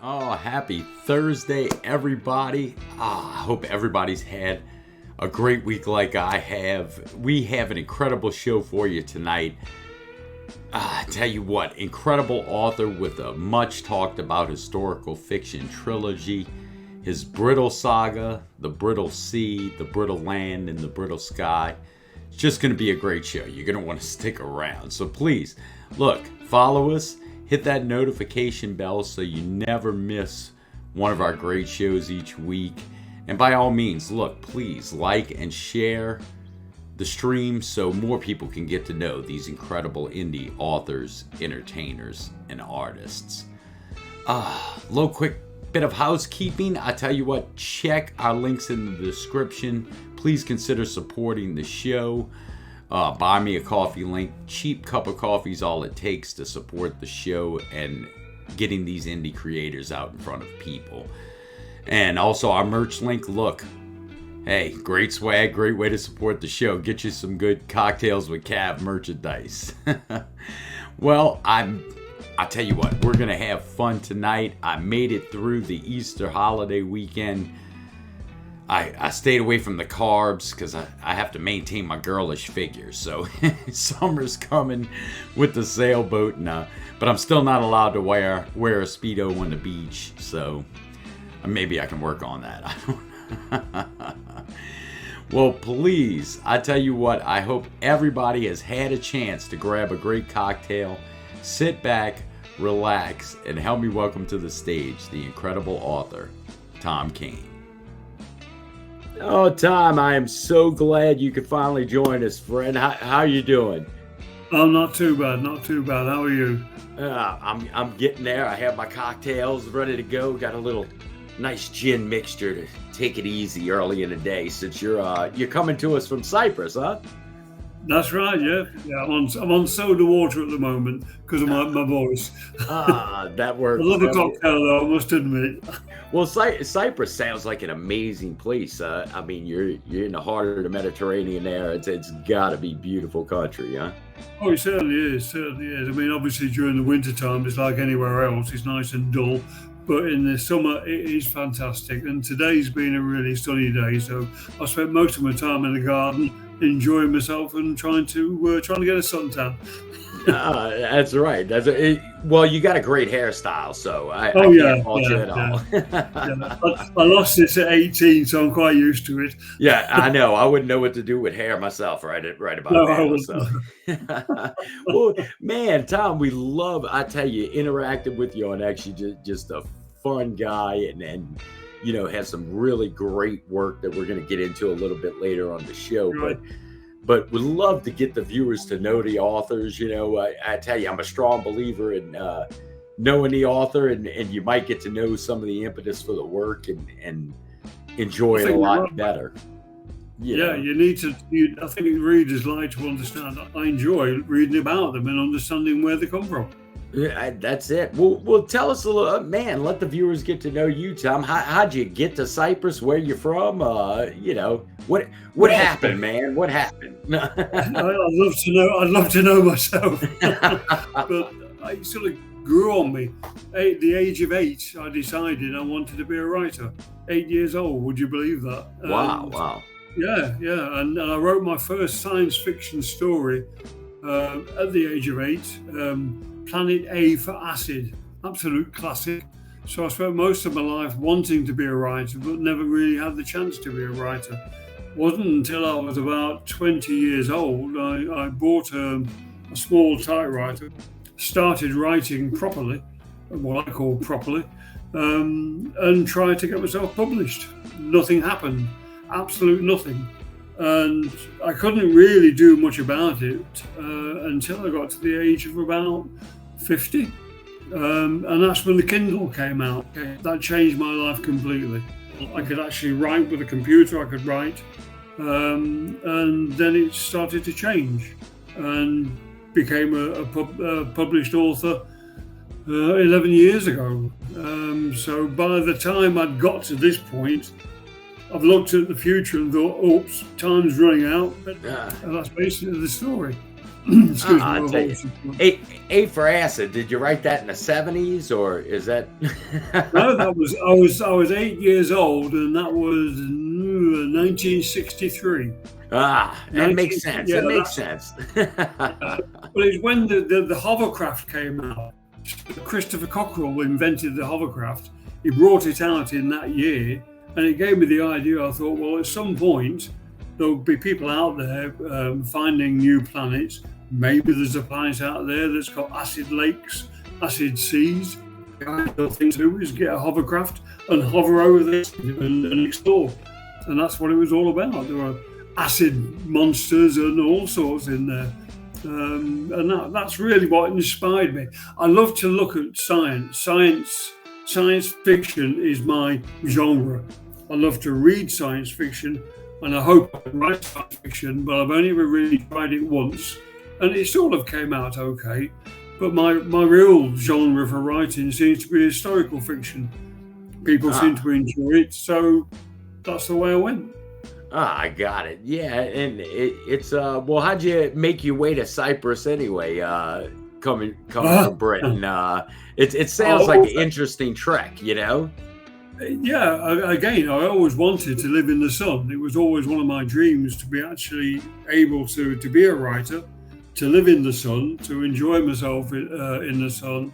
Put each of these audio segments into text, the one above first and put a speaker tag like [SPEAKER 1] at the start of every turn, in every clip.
[SPEAKER 1] Oh, happy Thursday, everybody. I hope everybody's had a great week like I have. We have an incredible show for you tonight. I tell you what, incredible author with a much talked about historical fiction trilogy. His Brittle Saga, the Brittle Sea, the Brittle Land, and the Brittle Sky. It's just going to be a great show. You're going to want to stick around. So please, look, follow us. Hit that notification bell so you never miss one of our great shows each week. And by all means, look, please like and share the stream so more people can get to know these incredible indie authors, entertainers, and artists. Little quick bit of housekeeping. I tell you what, check our links in the description. Please consider supporting the show. Buy me a coffee link. Cheap cup of coffee is all it takes to support the show and getting these indie creators out in front of people. And also our merch link. Look, hey, great swag, great way to support the show. Get you some good cocktails with Cav merchandise. Well, I tell you what, we're gonna have fun tonight. I made it through the Easter holiday weekend. I stayed away from the carbs because I have to maintain my girlish figure. So summer's coming with the sailboat, but I'm still not allowed to wear a Speedo on the beach. So maybe I can work on that. Well, please, I tell you what, I hope everybody has had a chance to grab a great cocktail, sit back, relax, and help me welcome to the stage the incredible author, Tom Kane. Oh, Tom, I am so glad you could finally join us, friend. How you doing?
[SPEAKER 2] Oh, not too bad, not too bad. How are you?
[SPEAKER 1] I'm getting there. I have my cocktails ready to go. Got a little nice gin mixture to take it easy early in the day since you're coming to us from Cyprus, huh?
[SPEAKER 2] That's right, yeah. I'm on soda water at the moment because of my voice.
[SPEAKER 1] That works.
[SPEAKER 2] I love a cocktail, though, I must admit.
[SPEAKER 1] Well, Cyprus sounds like an amazing place. I mean, you're in the heart of the Mediterranean there. It's got to be beautiful country, huh?
[SPEAKER 2] Oh, it certainly is, certainly is. I mean, obviously during the winter time, it's like anywhere else. It's nice and dull. But in the summer, it is fantastic. And today's been a really sunny day, so I spent most of my time in the garden enjoying myself and trying to get a suntan.
[SPEAKER 1] That's right. Well, you got a great hairstyle, so I can't fault you at all.
[SPEAKER 2] I lost this at 18, so I'm quite used to it.
[SPEAKER 1] Yeah, I know. I wouldn't know what to do with hair myself right about now. So. Well, man, Tom, I tell you, interacted with you on actually just a fun guy and you know, has some really great work that we're going to get into a little bit later on the show. Right. But would love to get the viewers to know the authors. You know, I tell you, I'm a strong believer in knowing the author, and you might get to know some of the impetus for the work and enjoy it a lot better.
[SPEAKER 2] You need to. I think readers like to understand. I enjoy reading about them and understanding where they come from.
[SPEAKER 1] Yeah, that's it. Well, tell us a little, man. Let the viewers get to know you, Tom. How'd you get to Cyprus? Where you from? You know, what happened, man? What happened?
[SPEAKER 2] I'd love to know myself. But it sort of grew on me. At the age of 8, I decided I wanted to be a writer. 8 years old. Would you believe that?
[SPEAKER 1] Wow.
[SPEAKER 2] Yeah. And I wrote my first science fiction story at the age of 8. Planet A for Acid, absolute classic. So I spent most of my life wanting to be a writer, but never really had the chance to be a writer. It wasn't until I was about 20 years old, I bought a small typewriter, started writing properly, what I call properly, and tried to get myself published. Nothing happened, absolute nothing. And I couldn't really do much about it until I got to the age of about 50. And that's when the Kindle came out. That changed my life completely. I could actually write with a computer, I could write. And then it started to change and became a published author 11 years ago. So by the time I'd got to this point, I've looked at the future and thought, oops, time's running out. But that's basically the story. Excuse me.
[SPEAKER 1] A for Acid. Did you write that in the 70s, or is that?
[SPEAKER 2] No, I was 8 years old, and that was 1963.
[SPEAKER 1] That makes sense.
[SPEAKER 2] Yeah,
[SPEAKER 1] that makes sense.
[SPEAKER 2] Well, it's when the hovercraft came out. Christopher Cockerell invented the hovercraft. He brought it out in that year, and it gave me the idea. I thought, well, at some point, there'll be people out there finding new planets. Maybe there's a planet out there that's got acid lakes, acid seas. The thing to do is get a hovercraft and hover over this and explore. And that's what it was all about. There were acid monsters and all sorts in there. And that's really what inspired me. I love to look at science. Science fiction is my genre. I love to read science fiction, and I hope I can write science fiction, but I've only ever really tried it once, and it sort of came out okay. But my real genre for writing seems to be historical fiction. People seem to enjoy it, so that's the way I went.
[SPEAKER 1] I got it. Yeah, and it's well, how'd you make your way to Cyprus anyway? Coming from Britain, it sounds like an interesting trek, you know.
[SPEAKER 2] Yeah, again, I always wanted to live in the sun. It was always one of my dreams to be actually able to be a writer, to live in the sun, to enjoy myself in the sun.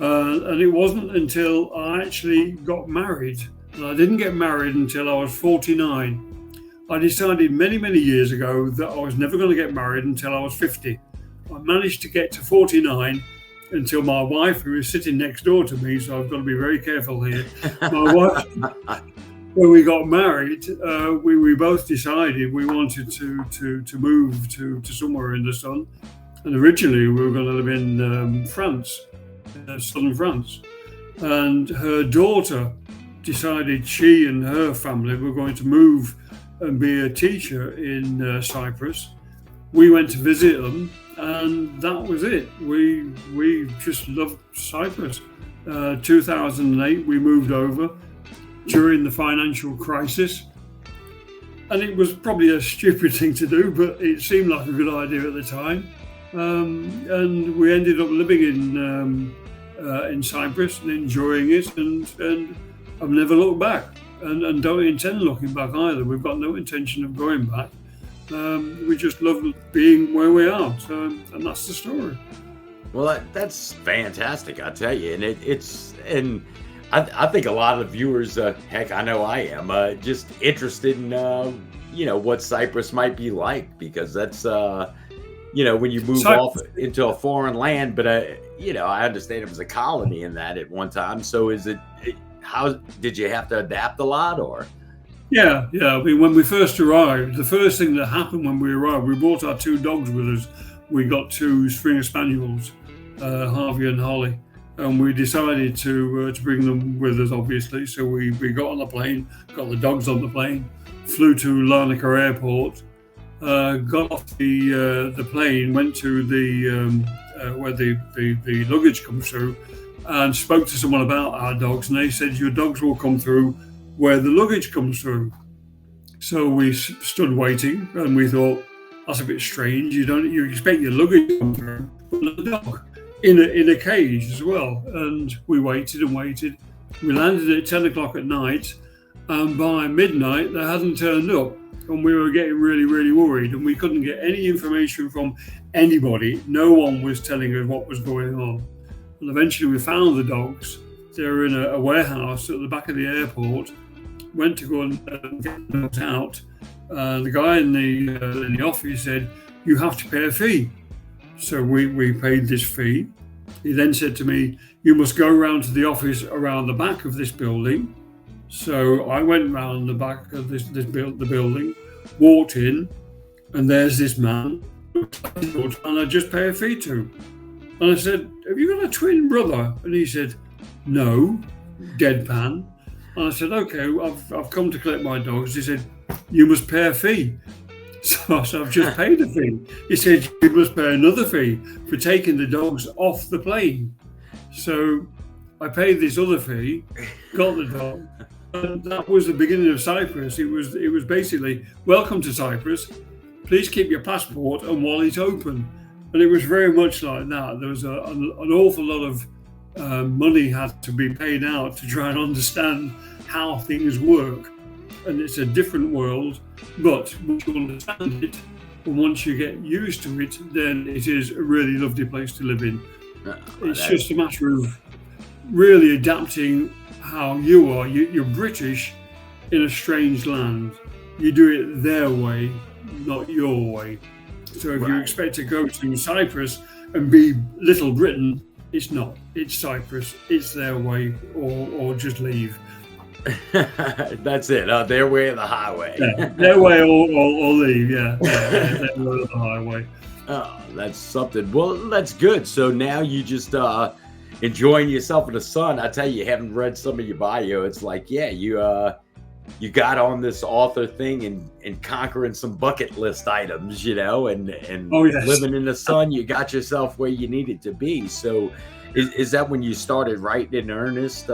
[SPEAKER 2] And it wasn't until I actually got married. And I didn't get married until I was 49. I decided many, many years ago that I was never going to get married until I was 50. I managed to get to 49 until my wife, who is sitting next door to me, so I've got to be very careful here. My wife, when we got married, we both decided we wanted to move to somewhere in the sun. And originally we were going to live in France, southern France. And her daughter decided she and her family were going to move and be a teacher in Cyprus. We went to visit them, and that was it. We just loved Cyprus. 2008, we moved over during the financial crisis, and it was probably a stupid thing to do, but it seemed like a good idea at the time. And we ended up living in Cyprus and enjoying it, and I've never looked back, and don't intend looking back either. We've got no intention of going back. We just love being where we are, and that's the story.
[SPEAKER 1] Well, that's fantastic, I tell you, and I think a lot of the viewers, heck, I know I am, just interested in what Cyprus might be like, because that's when you move off into a foreign land, but I understand it was a colony in that at one time. So how did you have to adapt a lot, or?
[SPEAKER 2] Yeah. I mean, when we first arrived, the first thing that happened when we arrived, we brought our two dogs with us. We got two Springer Spaniels, Harvey and Holly, and we decided to bring them with us, obviously. So we got on the plane, got the dogs on the plane, flew to Larnaca Airport, got off the plane, went to the where the luggage comes through, and spoke to someone about our dogs, and they said, your dogs will come through where the luggage comes through. So we stood waiting, and we thought, that's a bit strange. You expect your luggage to come through, but the dog in a cage as well. And we waited and waited. We landed at 10 o'clock at night, and by midnight they hadn't turned up, and we were getting really, really worried, and we couldn't get any information from anybody. No one was telling us what was going on. And eventually we found the dogs. They were in a warehouse at the back of the airport. Went to go and get the dogs out. The guy in the office said, you have to pay a fee. So we paid this fee. He then said to me, you must go around to the office around the back of this building. So I went round the back of the building, walked in, and there's this man, and I just pay a fee to. And I said, have you got a twin brother? And he said, no, deadpan. And I said, okay, I've come to collect my dogs. He said, you must pay a fee. So I said, I've just paid a fee. He said, you must pay another fee for taking the dogs off the plane. So I paid this other fee, got the dog, and that was the beginning of Cyprus. It was basically, welcome to Cyprus. Please keep your passport and wallet open. And it was very much like that. There was an awful lot of money had to be paid out to try and understand how things work. And it's a different world, but once you understand it, and once you get used to it, then it is a really lovely place to live in. It's just a matter of really adapting how you are. You're British in a strange land. You do it their way, not your way. So if you expect to go to Cyprus and be Little Britain, it's not. It's Cyprus. It's their way, or just leave.
[SPEAKER 1] That's it. Their way or the highway.
[SPEAKER 2] Yeah, their way or leave. Yeah, their way or the highway.
[SPEAKER 1] Oh, that's something. Well, that's good. So now you just enjoying yourself in the sun. I tell you, haven't read some of your bio. It's like, yeah, you got on this author thing and conquering some bucket list items, and
[SPEAKER 2] oh, yes.
[SPEAKER 1] Living in the sun. You got yourself where you needed to be. So, is that when you started writing in earnest?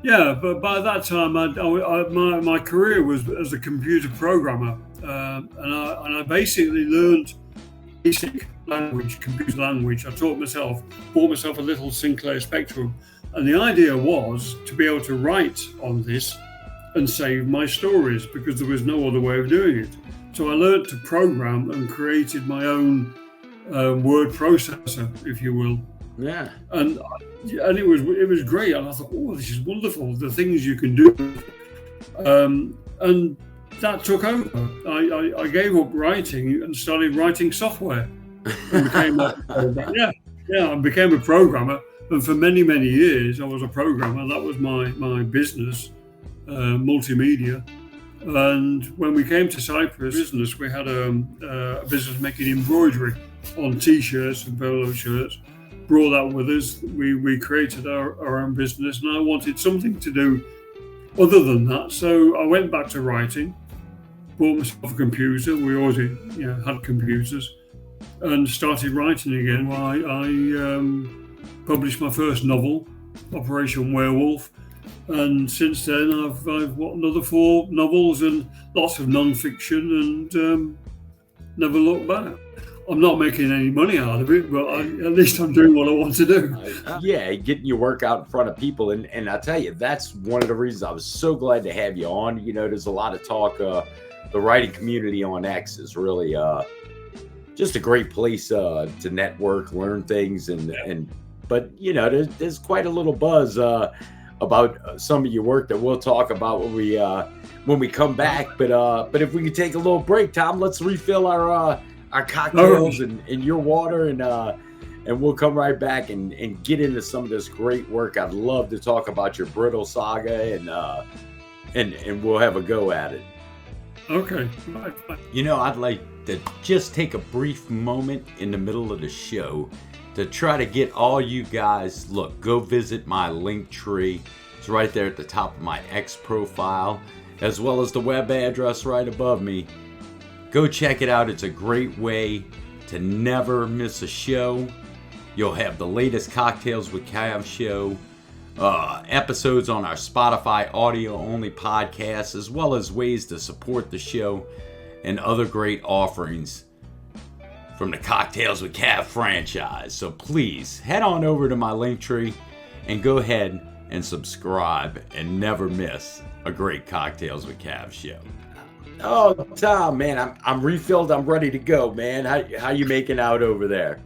[SPEAKER 2] Yeah, but by that time, my career was as a computer programmer, and I basically learned basic language, computer language. I bought myself a little Sinclair Spectrum, and the idea was to be able to write on this and save my stories because there was no other way of doing it. So I learned to program and created my own word processor, if you will.
[SPEAKER 1] Yeah,
[SPEAKER 2] and it was great, and I thought, oh, this is wonderful, the things you can do, and that took over. I gave up writing and started writing software, and became I became a programmer, and for many years I was a programmer. That was my business, multimedia. And when we came to Cyprus, we had a business making embroidery on t-shirts and polo shirts. Brought that with us. We created our own business, and I wanted something to do other than that. So I went back to writing, bought myself a computer. We already had computers, and started writing again. I published my first novel, Operation Werewolf, and since then I've got another 4 novels and lots of non-fiction, and never looked back. I'm not making any money out of it, but at least I'm doing what I want to do.
[SPEAKER 1] Yeah, getting your work out in front of people. And I tell you, that's one of the reasons I was so glad to have you on. There's a lot of talk. The writing community on X is really just a great place to network, learn things. But there's quite a little buzz about some of your work that we'll talk about when we come back. But if we could take a little break, Tom, let's refill our cocktails and your water, and we'll come right back and get into some of this great work. I'd love to talk about your Brittle Saga, and we'll have a go at it.
[SPEAKER 2] Okay.
[SPEAKER 1] I'd like to just take a brief moment in the middle of the show to try to get all you guys, go visit my link tree. It's right there at the top of my X profile, as well as the web address right above me. Go check it out. It's a great way to never miss a show. You'll have the latest Cocktails with Cav show, episodes on our Spotify audio-only podcast, as well as ways to support the show and other great offerings from the Cocktails with Cav franchise. So please head on over to my link tree and go ahead and subscribe and never miss a great Cocktails with Cav show. Oh, Tom, man, I'm refilled. I'm ready to go, man. How you making out over there?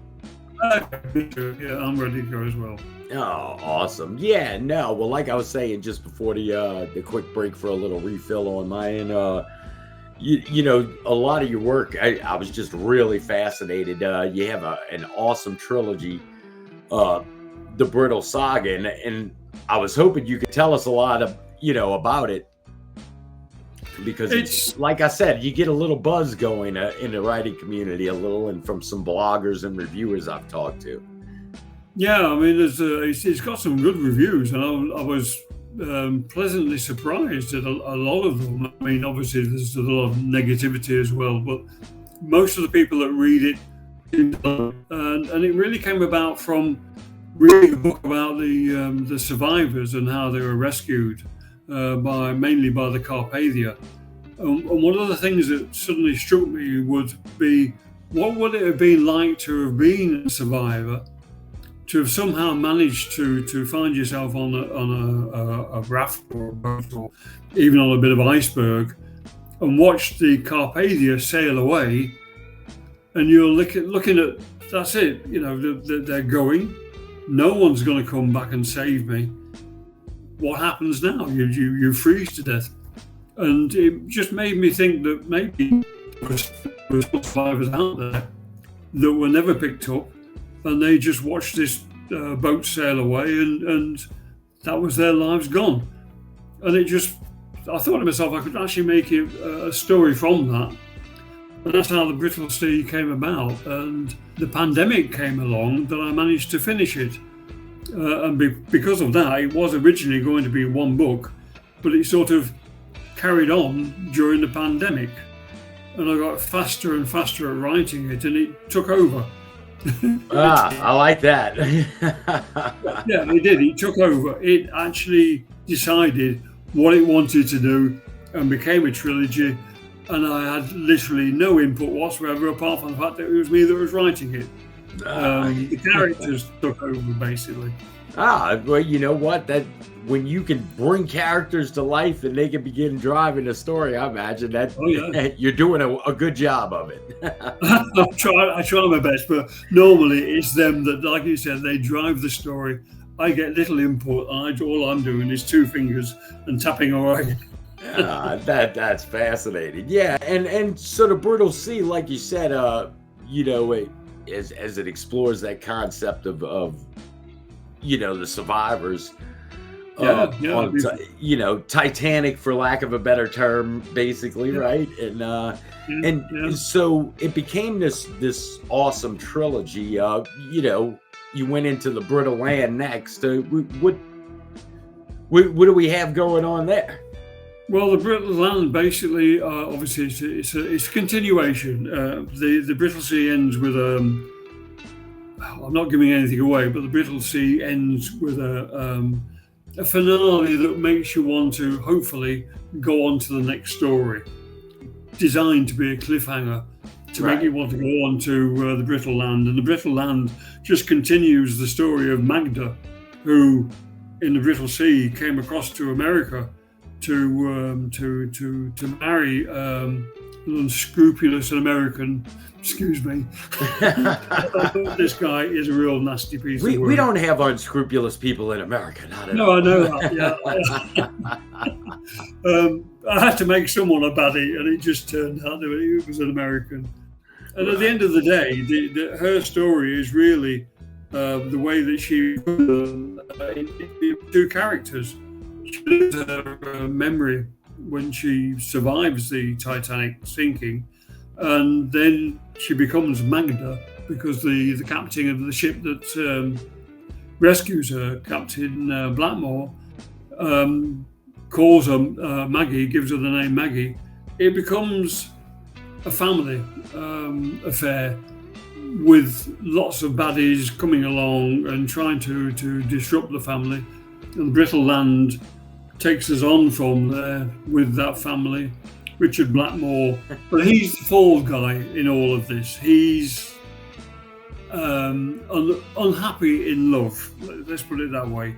[SPEAKER 2] Yeah, I'm ready to go as well.
[SPEAKER 1] Oh, awesome. Yeah, no. Well, like I was saying just before the quick break for a little refill on my end, a lot of your work, I was just really fascinated. You have an awesome trilogy, the Brittle Saga, and I was hoping you could tell us a lot of, about it. Because it's like I said, you get a little buzz going in the writing community a little, and from some bloggers and reviewers I've talked to.
[SPEAKER 2] Yeah, I mean, it's got some good reviews, and I was pleasantly surprised at a lot of them. I mean, obviously, there's a lot of negativity as well, but most of the people that read it, and it really came about from reading a book about the survivors and how they were rescued mainly by the Carpathia. And one of the things that suddenly struck me would be, what would it have been like to have been a survivor, to have somehow managed to find yourself on a raft or a boat, or even on a bit of iceberg, and watch the Carpathia sail away, and you're looking at, that's it, they're going. No one's going to come back and save me. What happens now? You freeze to death. And it just made me think that maybe there were survivors out there that were never picked up, and they just watched this boat sail away, and that was their lives gone. And I thought to myself, I could actually make a story from that. And that's how the Brittle Sea came about. And the pandemic came along that I managed to finish it. Because of that, it was originally going to be one book, but it sort of carried on during the pandemic. And I got faster and faster at writing it, and it took over.
[SPEAKER 1] I like that.
[SPEAKER 2] Yeah, it did. It took over. It actually decided what it wanted to do and became a trilogy. And I had literally no input whatsoever, apart from the fact that it was me that was writing it. The characters took over, basically.
[SPEAKER 1] Well, you know what? That when you can bring characters to life and they can begin driving a story, I imagine that you're doing a good job of it.
[SPEAKER 2] I try my best, but normally it's them that, like you said, they drive the story. I get little input, and all I'm doing is two fingers and tapping away.
[SPEAKER 1] That's fascinating. Yeah, and so the Brittle Sea, like you said, as it explores that concept of the survivors. Titanic, for lack of a better term, basically, right? And so it became this awesome trilogy. You went into the Brittle Land next. What do we have going on there?
[SPEAKER 2] Well, the Brittle Land, basically, obviously, it's a continuation. The Brittle Sea ends with I'm not giving anything away, but the Brittle Sea ends with a finale that makes you want to hopefully go on to the next story, designed to be a cliffhanger to make you want to go on to the Brittle Land. And the Brittle Land just continues the story of Magda, who in the Brittle Sea came across to America to marry an unscrupulous American. Excuse me. This guy is a real nasty piece of work.
[SPEAKER 1] We don't have unscrupulous people in America, not at all.
[SPEAKER 2] No, I know that. Yeah. I had to make someone a baddie, and it just turned out that it was an American. And at the end of the day, her story is really the way that she two characters. She loses her memory when she survives the Titanic sinking, and then she becomes Magda because the captain of the ship that rescues her, Captain Blackmore, calls her Maggie, gives her the name Maggie. It becomes a family affair with lots of baddies coming along and trying to disrupt the family. And Brittle Land takes us on from there with that family. Richard Blackmore, but he's the fall guy in all of this. He's unhappy in love, let's put it that way.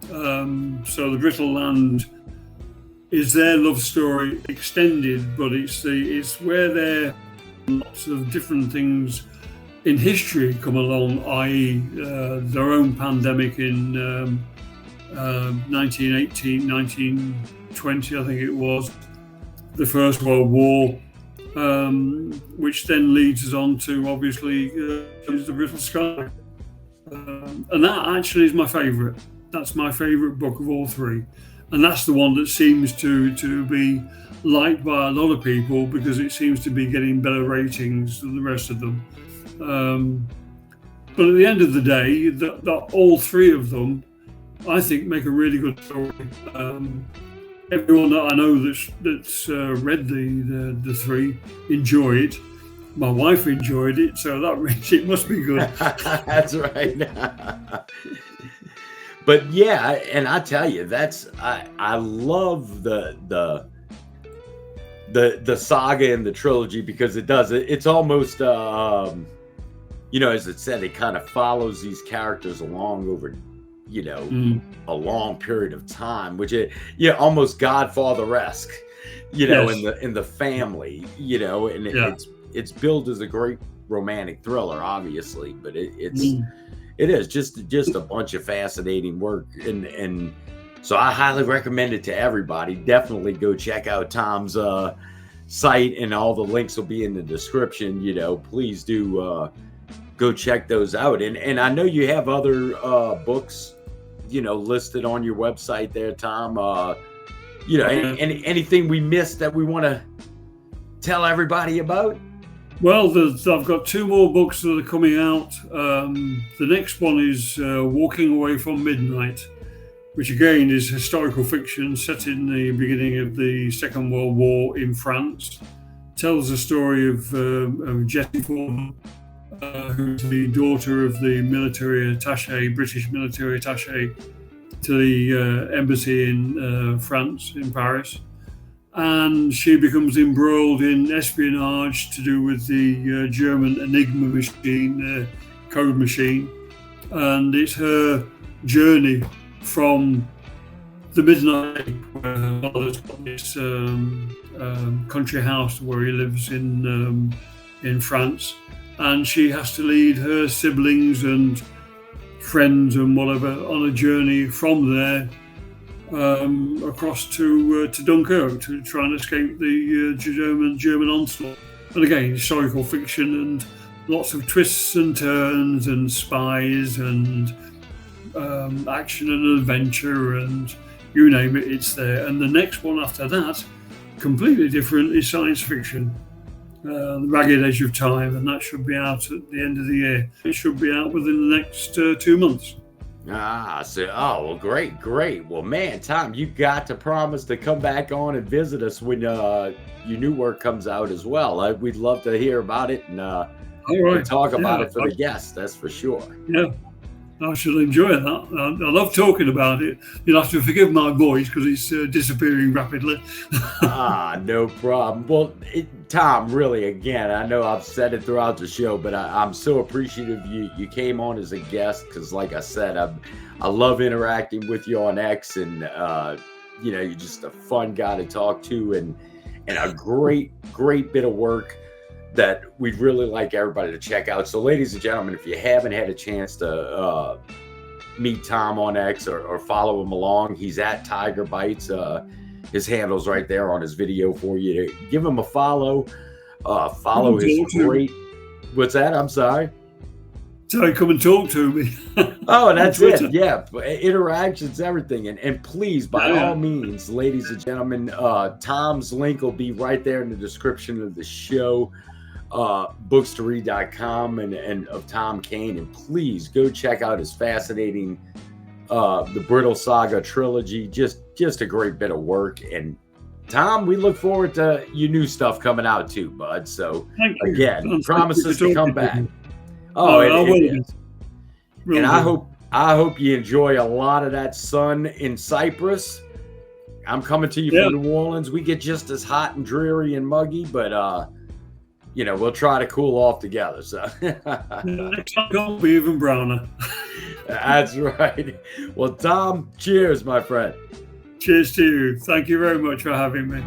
[SPEAKER 2] So the Brittle Land is their love story extended, but it's where there lots of different things in history come along, i.e. Their own pandemic in 1918, 1920, I think it was, the First World War, which then leads us on to, obviously, the Brittle Sky. And that actually is my favourite. That's my favourite book of all three. And that's the one that seems to be liked by a lot of people because it seems to be getting better ratings than the rest of them. But at the end of the day, all three of them, I think, make a really good story. Everyone that I know that's read the three enjoy it. My wife enjoyed it, so that means it must be good.
[SPEAKER 1] That's right. But yeah, and I tell you, I love the saga and the trilogy, because it's almost as it said, it kind of follows these characters along over a long period of time, which almost Godfather-esque, yes, in the family, and it's billed as a great romantic thriller, obviously, but it is just a bunch of fascinating work, and so I highly recommend it to everybody. Definitely go check out Tom's site, and all the links will be in the description. Please do go check those out, and I know you have other books listed on your website there, Tom. Anything we missed that we want to tell everybody about?
[SPEAKER 2] Well, I've got two more books that are coming out. The next one is Walking Away from Midnight, which again is historical fiction set in the beginning of the Second World War in France. Tells the story of Jessie Foreman, who's the daughter of the British military attaché to the embassy in France, in Paris. And she becomes embroiled in espionage to do with the German Enigma machine, code machine. And it's her journey from the midnight, where her father's got this country house where he lives in France. And she has to lead her siblings and friends and whatever on a journey from there across to Dunkirk to try and escape the German onslaught. And again, historical fiction and lots of twists and turns and spies and action and adventure and you name it, it's there. And the next one after that, completely different, is science fiction. The Ragged Edge of Time, and that should be out at the end of the year. It should be out within the next 2 months.
[SPEAKER 1] Well, great. Well, man, Tom, you got to promise to come back on and visit us when your new work comes out as well. We'd love to hear about it and talk about it for the guests, that's for sure.
[SPEAKER 2] Yeah, I should enjoy that. I love talking about it. You'll have to forgive my voice because it's disappearing rapidly.
[SPEAKER 1] No problem. Well, Tom, really, again, I know I've said it throughout the show, but I'm so appreciative you came on as a guest, because like I said, I love interacting with you on X, and you're just a fun guy to talk to, and a great bit of work that we'd really like everybody to check out. So ladies and gentlemen, if you haven't had a chance to meet Tom on X or follow him along, he's at Tiger Bites. His handle's right there on his video for you to give him a follow. Follow his great... What's that? I'm sorry.
[SPEAKER 2] So come and talk to me.
[SPEAKER 1] Oh, that's it. Yeah. Interactions, everything. And please, by all means, ladies and gentlemen, Tom's link will be right there in the description of the show. Bookstoread.com and of Tom Kane, and please go check out his fascinating the Brittle Saga Trilogy. Just a great bit of work. And Tom, we look forward to your new stuff coming out too, bud. So again, promises to come back. It is. And I hope you enjoy a lot of that sun in Cyprus. I'm coming to you from New Orleans. We get just as hot and dreary and muggy, but we'll try to cool off together. So
[SPEAKER 2] next time it'll be even browner.
[SPEAKER 1] That's right. Well, Tom, cheers, my friend.
[SPEAKER 2] Cheers to you. Thank you very much for having me.